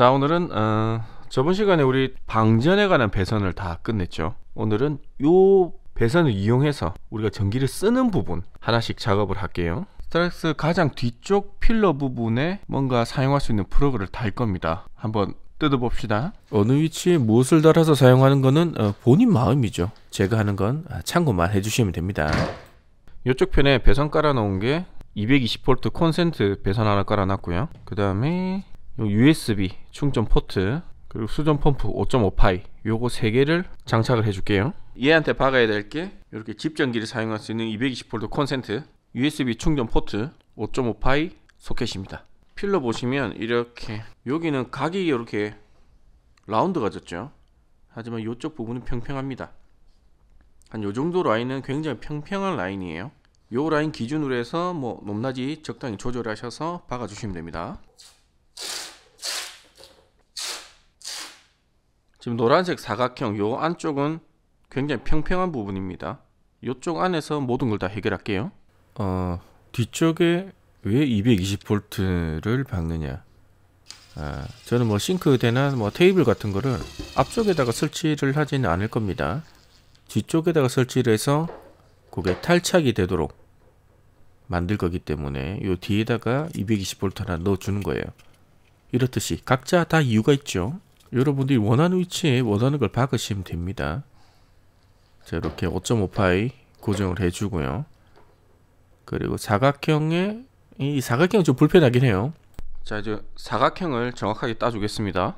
자, 오늘은 저번 시간에 우리 방전에 관한 배선을 다 끝냈죠. 오늘은 요 배선을 이용해서 우리가 전기를 쓰는 부분 하나씩 작업을 할게요. 스타렉스 가장 뒤쪽 필러 부분에 뭔가 사용할 수 있는 플러그를 달 겁니다. 한번 뜯어봅시다. 어느 위치에 무엇을 달아서 사용하는 거는 본인 마음이죠. 제가 하는 건 참고만 해주시면 됩니다. 이쪽 편에 배선 깔아 놓은 게 220V 콘센트 배선 하나 깔아 놨고요. 그 다음에 USB 충전 포트, 그리고 수전 펌프 5.5파이 요거 3개를 장착을 해줄게요. 얘한테 박아야 될 게 이렇게 집전기를 사용할 수 있는 220V 콘센트, USB 충전 포트 5.5파이 소켓입니다. 필러 보시면 이렇게 여기는 각이 이렇게 라운드가 졌죠. 하지만 이쪽 부분은 평평합니다. 한 요정도 라인은 굉장히 평평한 라인이에요. 요 라인 기준으로 해서 뭐 높낮이 적당히 조절하셔서 박아주시면 됩니다. 지금 노란색 사각형 요 안쪽은 굉장히 평평한 부분입니다. 요쪽 안에서 모든 걸 다 해결할게요. 뒤쪽에 왜 220V를 박느냐? 저는 뭐 싱크대나 뭐 테이블 같은 거를 앞쪽에다가 설치를 하지는 않을 겁니다. 뒤쪽에다가 설치를 해서 그게 탈착이 되도록 만들 거기 때문에 요 뒤에다가 220V 하나 넣어 주는 거예요. 이렇듯이 각자 다 이유가 있죠. 여러분들이 원하는 위치에 원하는 걸 박으시면 됩니다. 자, 이렇게 5.5파이 고정을 해주고요. 그리고 사각형에 이 사각형은 좀 불편하긴 해요. 자, 이제 사각형을 정확하게 따주겠습니다.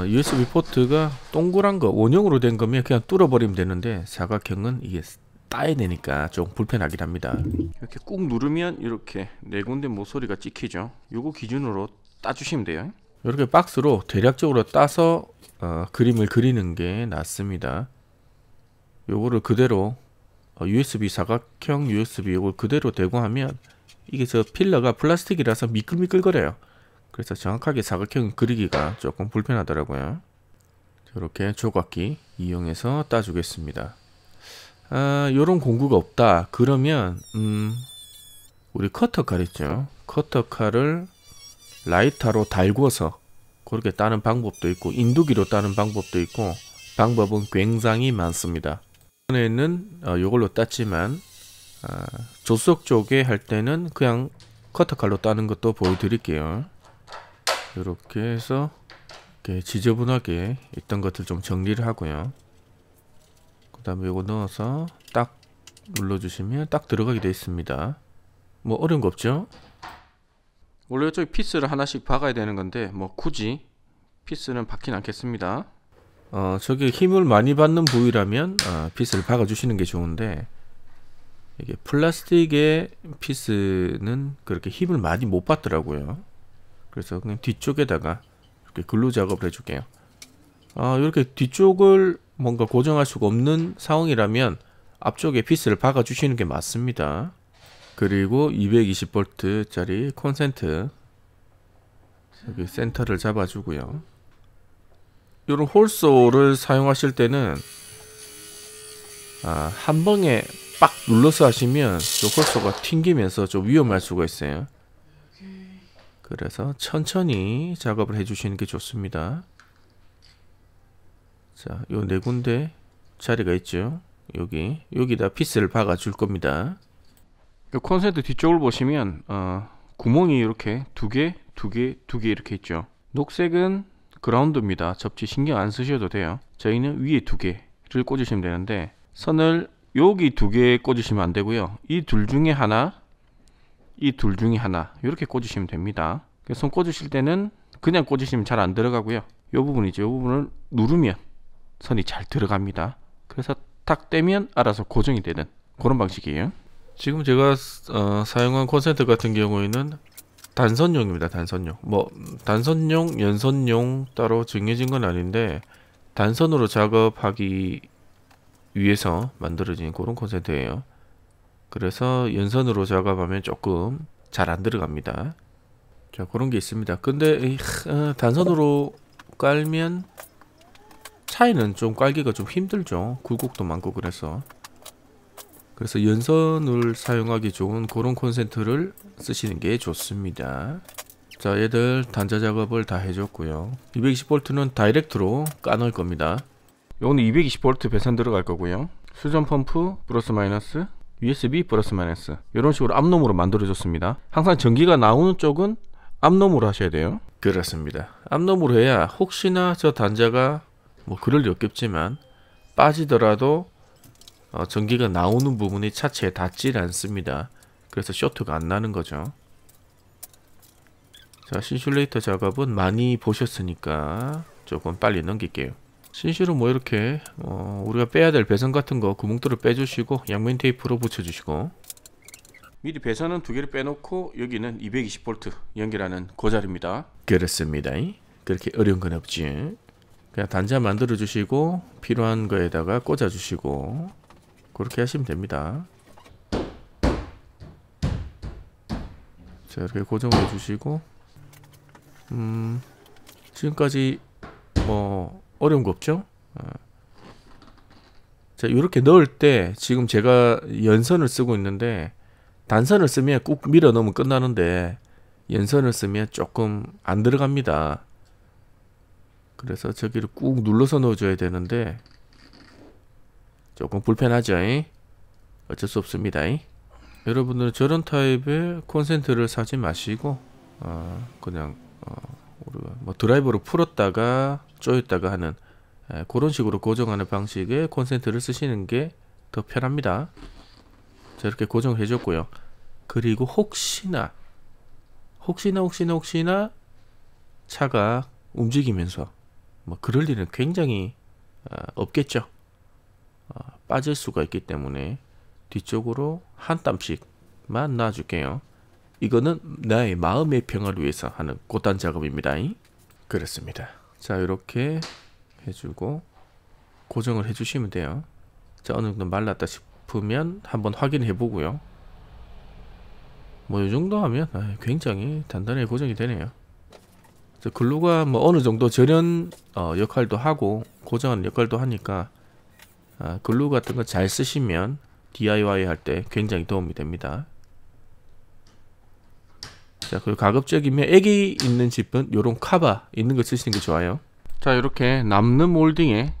USB 포트가 동그란 거 원형으로 된 거면 그냥 뚫어버리면 되는데 사각형은 이게 따야 되니까 좀 불편하긴 합니다. 이렇게 꾹 누르면 이렇게 네 군데 모서리가 찍히죠. 요거 기준으로 따주시면 돼요. 이렇게 박스로 대략적으로 따서 그림을 그리는 게 낫습니다. 요거를 그대로 USB 사각형 USB 요걸 그대로 대고 하면 이게 저 필러가 플라스틱이라서 미끌미끌거려요. 그래서 정확하게 사각형 그리기가 조금 불편하더라고요. 이렇게 조각기 이용해서 따주겠습니다. 요런 공구가 없다 그러면 우리 커터칼 있죠. 커터칼을 라이터로 달궈서 그렇게 따는 방법도 있고 인두기로 따는 방법도 있고 방법은 굉장히 많습니다. 이번에는 요걸로 땄지만 조수석 쪽에 할 때는 그냥 커터칼로 따는 것도 보여드릴게요. 이렇게 해서 이렇게 지저분하게 있던 것들 좀 정리를 하고요. 그 다음에 요거 넣어서 딱 눌러주시면 딱 들어가게 되어 있습니다. 뭐 어려운 거 없죠? 원래 이쪽에 피스를 하나씩 박아야 되는 건데 뭐 굳이 피스는 박진 않겠습니다. 저기 힘을 많이 받는 부위라면 피스를 박아 주시는 게 좋은데 이게 플라스틱의 피스는 그렇게 힘을 많이 못 받더라고요. 그래서 그냥 뒤쪽에다가 이렇게 글루 작업을 해줄게요. 이렇게 뒤쪽을 뭔가 고정할 수가 없는 상황이라면 앞쪽에 피스를 박아 주시는 게 맞습니다. 그리고 220V 짜리 콘센트 여기 센터를 잡아주고요. 이런 홀소를 사용하실 때는 한 방에 빡 눌러서 하시면 저 홀소가 튕기면서 좀 위험할 수가 있어요. 그래서 천천히 작업을 해주시는 게 좋습니다. 자, 요 네 군데 자리가 있죠. 여기다 피스를 박아 줄 겁니다. 이 콘센트 뒤쪽을 보시면 구멍이 이렇게 두 개 이렇게 있죠. 녹색은 그라운드입니다. 접지 신경 안 쓰셔도 돼요. 저희는 위에 두 개를 꽂으시면 되는데 선을 여기 두 개 꽂으시면 안 되고요. 이 둘 중에 하나 이렇게 꽂으시면 됩니다. 손 꽂으실 때는 그냥 꽂으시면 잘 안 들어가고요. 이 부분이죠. 이 부분을 누르면 선이 잘 들어갑니다. 그래서 탁 떼면 알아서 고정이 되는 그런 방식이에요. 지금 제가 사용한 콘센트 같은 경우에는 단선용입니다. 단선용. 뭐 단선용, 연선용 따로 정해진 건 아닌데 단선으로 작업하기 위해서 만들어진 그런 콘센트예요. 그래서 연선으로 작업하면 조금 잘 안 들어갑니다. 자, 그런 게 있습니다. 근데 단선으로 깔면 차이는 좀 깔기가 좀 힘들죠. 굴곡도 많고 그래서 연선을 사용하기 좋은 그런 콘센트를 쓰시는 게 좋습니다. 자, 얘들 단자 작업을 다 해줬고요. 220V는 다이렉트로 까놓을 겁니다. 요거는 220V 배선 들어갈 거고요. 수전 펌프 플러스 마이너스, USB 플러스 마이너스, 이런 식으로 앞놈으로 만들어 줬습니다. 항상 전기가 나오는 쪽은 앞놈으로 하셔야 돼요. 그렇습니다. 앞놈으로 해야 혹시나 저 단자가 뭐 그럴 리 없겠지만 빠지더라도 전기가 나오는 부분이 차체에 닿질 않습니다. 그래서 쇼트가 안 나는 거죠. 자, 신슐레이터 작업은 많이 보셨으니까 조금 빨리 넘길게요. 신실은 뭐 이렇게 우리가 빼야 될 배선 같은 거 구멍들을 빼주시고 양면 테이프로 붙여주시고, 미리 배선은 두 개를 빼놓고 여기는 220V 연결하는 그 자리입니다. 그렇습니다. 그렇게 어려운 건 없지. 그냥 단자 만들어 주시고 필요한 거에다가 꽂아 주시고 그렇게 하시면 됩니다. 자, 이렇게 고정해 주시고 지금까지 뭐 어려운 거 없죠? 자, 이렇게 넣을 때 지금 제가 연선을 쓰고 있는데 단선을 쓰면 꾹 밀어 넣으면 끝나는데 연선을 쓰면 조금 안 들어갑니다. 그래서 저기를 꾹 눌러서 넣어줘야 되는데 조금 불편하죠? 어쩔 수 없습니다. 여러분들은 저런 타입의 콘센트를 사지 마시고 그냥 우리가 뭐 드라이버로 풀었다가 조였다가 하는 그런 식으로 고정하는 방식의 콘센트를 쓰시는 게 더 편합니다. 자, 이렇게 고정해 줬고요. 그리고 혹시나 차가 움직이면서 뭐 그럴 일은 굉장히 없겠죠. 빠질 수가 있기 때문에 뒤쪽으로 한 땀씩만 놔줄게요. 이거는 나의 마음의 평화를 위해서 하는 고단 작업입니다. 그렇습니다. 자, 이렇게 해주고 고정을 해주시면 돼요. 자, 어느 정도 말랐다 싶으면 한번 확인해 보고요. 뭐 이 정도 하면 굉장히 단단하게 고정이 되네요. 자, 글루가 뭐 어느 정도 절연 역할도 하고 고정하는 역할도 하니까 글루 같은 거 잘 쓰시면 DIY 할 때 굉장히 도움이 됩니다. 자, 그리고 가급적이면 액이 있는 집은 요런 카바 있는 거 쓰시는 게 좋아요. 자, 이렇게 남는 몰딩에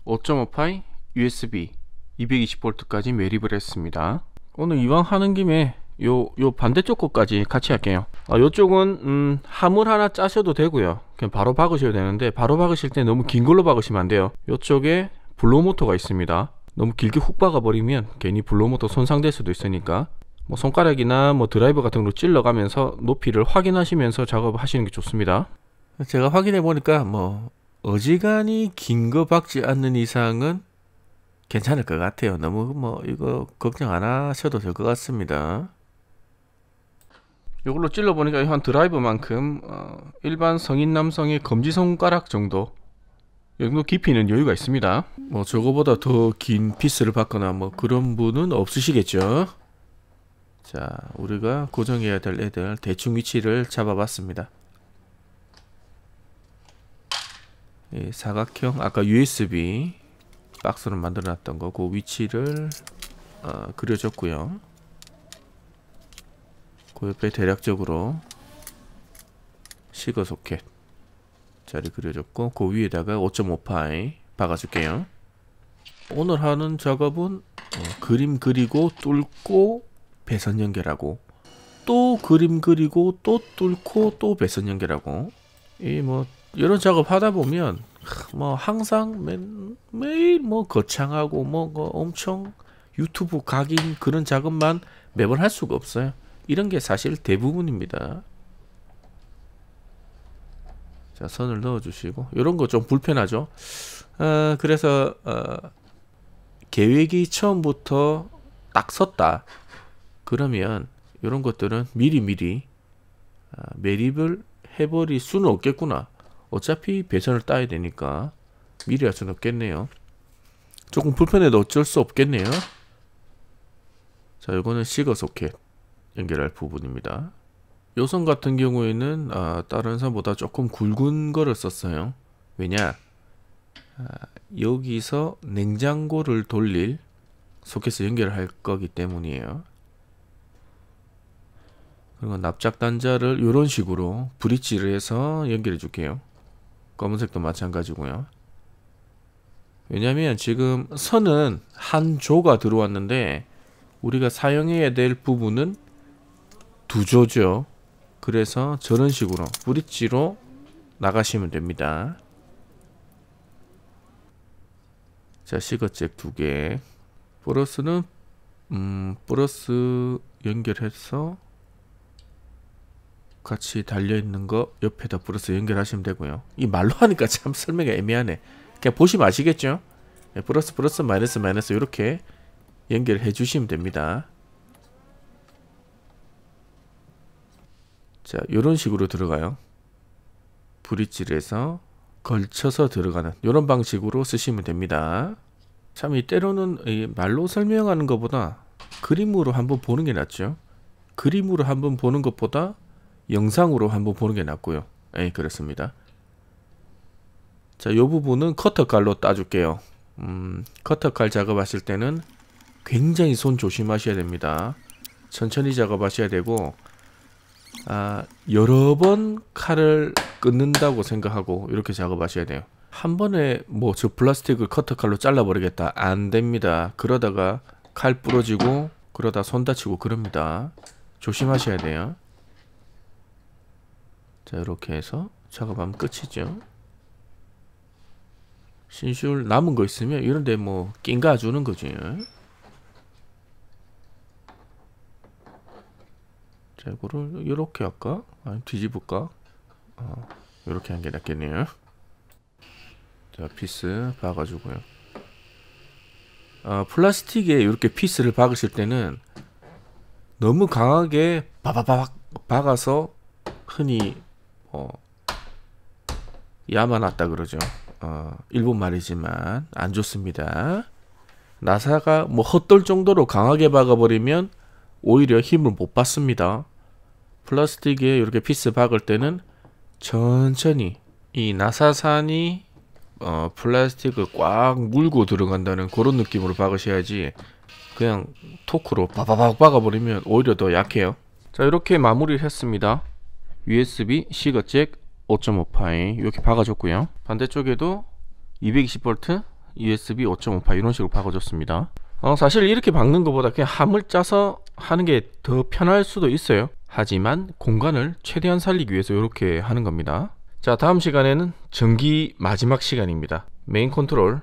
5.5파이 USB 220V까지 매립을 했습니다. 오늘 이왕 하는 김에 요 반대쪽 것까지 같이 할게요. 요쪽은 함을 하나 짜셔도 되고요. 그냥 바로 박으셔도 되는데 바로 박으실 때 너무 긴 걸로 박으시면 안 돼요. 요쪽에 블로우 모터가 있습니다. 너무 길게 훅 박아 버리면 괜히 블로우 모터 손상될 수도 있으니까 뭐 손가락이나 뭐 드라이버 같은 걸로 찔러가면서 높이를 확인하시면서 작업을 하시는 게 좋습니다. 제가 확인해 보니까 뭐 어지간히 긴 거 박지 않는 이상은 괜찮을 것 같아요. 너무 뭐 이거 걱정 안 하셔도 될 것 같습니다. 이걸로 찔러 보니까 한 드라이버만큼 일반 성인 남성의 검지손가락 정도 이 정도 깊이는 여유가 있습니다. 뭐 저거보다 더 긴 피스를 받거나 뭐 그런 분은 없으시겠죠. 자, 우리가 고정해야 될 애들 대충 위치를 잡아봤습니다. 이 사각형 아까 USB 박스로 만들어 놨던 거 그 위치를 그려줬고요. 그 옆에 대략적으로 시거 소켓 자리 그려줬고 그 위에다가 5.5파이 박아줄게요. 오늘 하는 작업은 그림 그리고 뚫고 배선 연결하고 또 그림 그리고 또 뚫고 또 배선 연결하고 이 뭐 이런 작업 하다 보면 뭐 항상 매일 뭐 거창하고 뭐 엄청 유튜브 각인 그런 작업만 매번 할 수가 없어요. 이런 게 사실 대부분입니다. 자, 선을 넣어 주시고 이런 거 좀 불편하죠. 그래서 계획이 처음부터 딱 섰다 그러면 이런 것들은 미리미리 매립을 해버릴 수는 없겠구나. 어차피 배선을 따야 되니까 미리 할 수는 없겠네요. 조금 불편해도 어쩔 수 없겠네요. 자, 이거는 시거 소켓 연결할 부분입니다. 요 선 같은 경우에는 다른 선보다 조금 굵은 거를 썼어요. 왜냐? 여기서 냉장고를 돌릴 소켓을 연결할 거기 때문이에요. 그리고 납작 단자를 이런 식으로 브릿지를 해서 연결해 줄게요. 검은색도 마찬가지고요. 왜냐면 지금 선은 한 조가 들어왔는데 우리가 사용해야 될 부분은 두 조죠. 그래서 저런 식으로 브릿지로 나가시면 됩니다. 자, 시거잭 2개. 플러스는 플러스 연결해서 같이 달려있는 거 옆에다 플러스 연결하시면 되고요. 이 말로 하니까 참 설명이 애매하네. 그냥 보시면 아시겠죠? 플러스 플러스 마이너스 마이너스 이렇게 연결해 주시면 됩니다. 자, 이런 식으로 들어가요. 브릿지를 해서 걸쳐서 들어가는 이런 방식으로 쓰시면 됩니다. 참 이 때로는 이 말로 설명하는 것보다 그림으로 한번 보는 게 낫죠. 그림으로 한번 보는 것보다 영상으로 한번 보는 게 낫고요. 그렇습니다. 자, 이 부분은 커터칼로 따줄게요. 커터칼 작업하실 때는 굉장히 손 조심하셔야 됩니다. 천천히 작업하셔야 되고, 여러 번 칼을 끊는다고 생각하고 이렇게 작업하셔야 돼요. 한 번에 뭐 저 플라스틱을 커터칼로 잘라버리겠다, 안 됩니다. 그러다가 칼 부러지고 그러다 손 다치고 그럽니다. 조심하셔야 돼요. 자, 이렇게 해서 작업하면 끝이죠. 신술 남은 거 있으면 이런데 뭐 낀가 주는 거지. 자, 이거를 이렇게 할까? 아니, 뒤집을까? 이렇게 한 게 낫겠네요. 자, 피스 박아주고요. 플라스틱에 이렇게 피스를 박으실 때는 너무 강하게 바바박 박아서 흔히 야만왔다 그러죠. 일본 말이지만 안 좋습니다. 나사가 뭐 헛돌 정도로 강하게 박아버리면 오히려 힘을 못 받습니다. 플라스틱에 이렇게 피스 박을 때는 천천히 이 나사산이 플라스틱을 꽉 물고 들어간다는 그런 느낌으로 박으셔야지 그냥 토크로 바바박 박아버리면 오히려 더 약해요. 자, 이렇게 마무리를 했습니다. USB 시거잭 5.5파이 이렇게 박아줬고요. 반대쪽에도 220V USB 5.5파이 이런 식으로 박아줬습니다. 사실 이렇게 박는 것보다 그냥 함을 짜서 하는 게 더 편할 수도 있어요. 하지만 공간을 최대한 살리기 위해서 이렇게 하는 겁니다. 자, 다음 시간에는 전기 마지막 시간입니다. 메인 컨트롤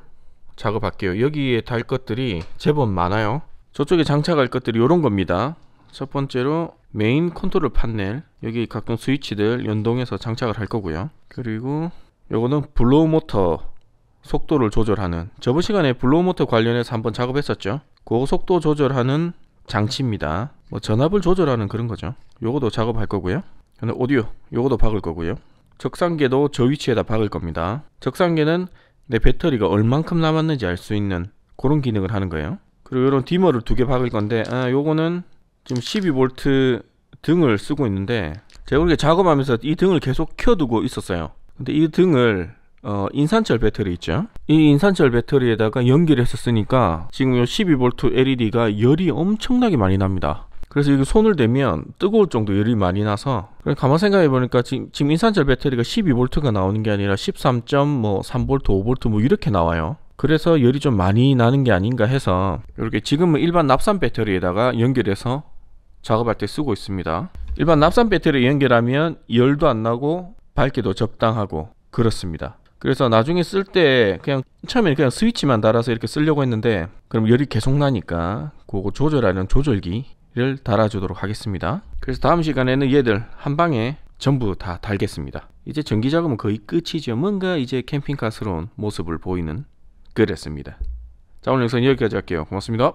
작업할게요. 여기에 달 것들이 제법 많아요. 저쪽에 장착할 것들이 이런 겁니다. 첫 번째로 메인 컨트롤 판넬, 여기 각종 스위치들 연동해서 장착을 할 거고요. 그리고 요거는 블로우 모터 속도를 조절하는, 저번 시간에 블로우 모터 관련해서 한번 작업했었죠. 그 속도 조절하는 장치입니다. 뭐 전압을 조절하는 그런 거죠. 요거도 작업할 거고요. 근데 오디오 요거도 박을 거고요. 적상계도 저 위치에다 박을 겁니다. 적상계는 내 배터리가 얼만큼 남았는지 알 수 있는 그런 기능을 하는 거예요. 그리고 이런 디머를 2개 박을 건데, 요거는 지금 12V 등을 쓰고 있는데 제가 이렇게 작업하면서 이 등을 계속 켜두고 있었어요. 근데 이 등을 인산철 배터리 있죠, 이 인산철 배터리에다가 연결해서 쓰니까 지금 이 12V LED가 열이 엄청나게 많이 납니다. 그래서 이거 손을 대면 뜨거울 정도 열이 많이 나서, 가만 생각해 보니까 지금 인산철 배터리가 12V가 나오는 게 아니라 13.3V, 5V 뭐 이렇게 나와요. 그래서 열이 좀 많이 나는 게 아닌가 해서 이렇게 지금은 일반 납산 배터리에다가 연결해서 작업할 때 쓰고 있습니다. 일반 납산 배터리 연결하면 열도 안 나고 밝기도 적당하고 그렇습니다. 그래서 나중에 쓸 때 그냥 처음에 그냥 스위치만 달아서 이렇게 쓰려고 했는데, 그럼 열이 계속 나니까 그거 조절하는 조절기를 달아주도록 하겠습니다. 그래서 다음 시간에는 얘들 한 방에 전부 다 달겠습니다. 이제 전기 작업은 거의 끝이죠. 뭔가 이제 캠핑카스러운 모습을 보이는 그랬습니다. 자, 오늘 영상 여기까지 할게요. 고맙습니다.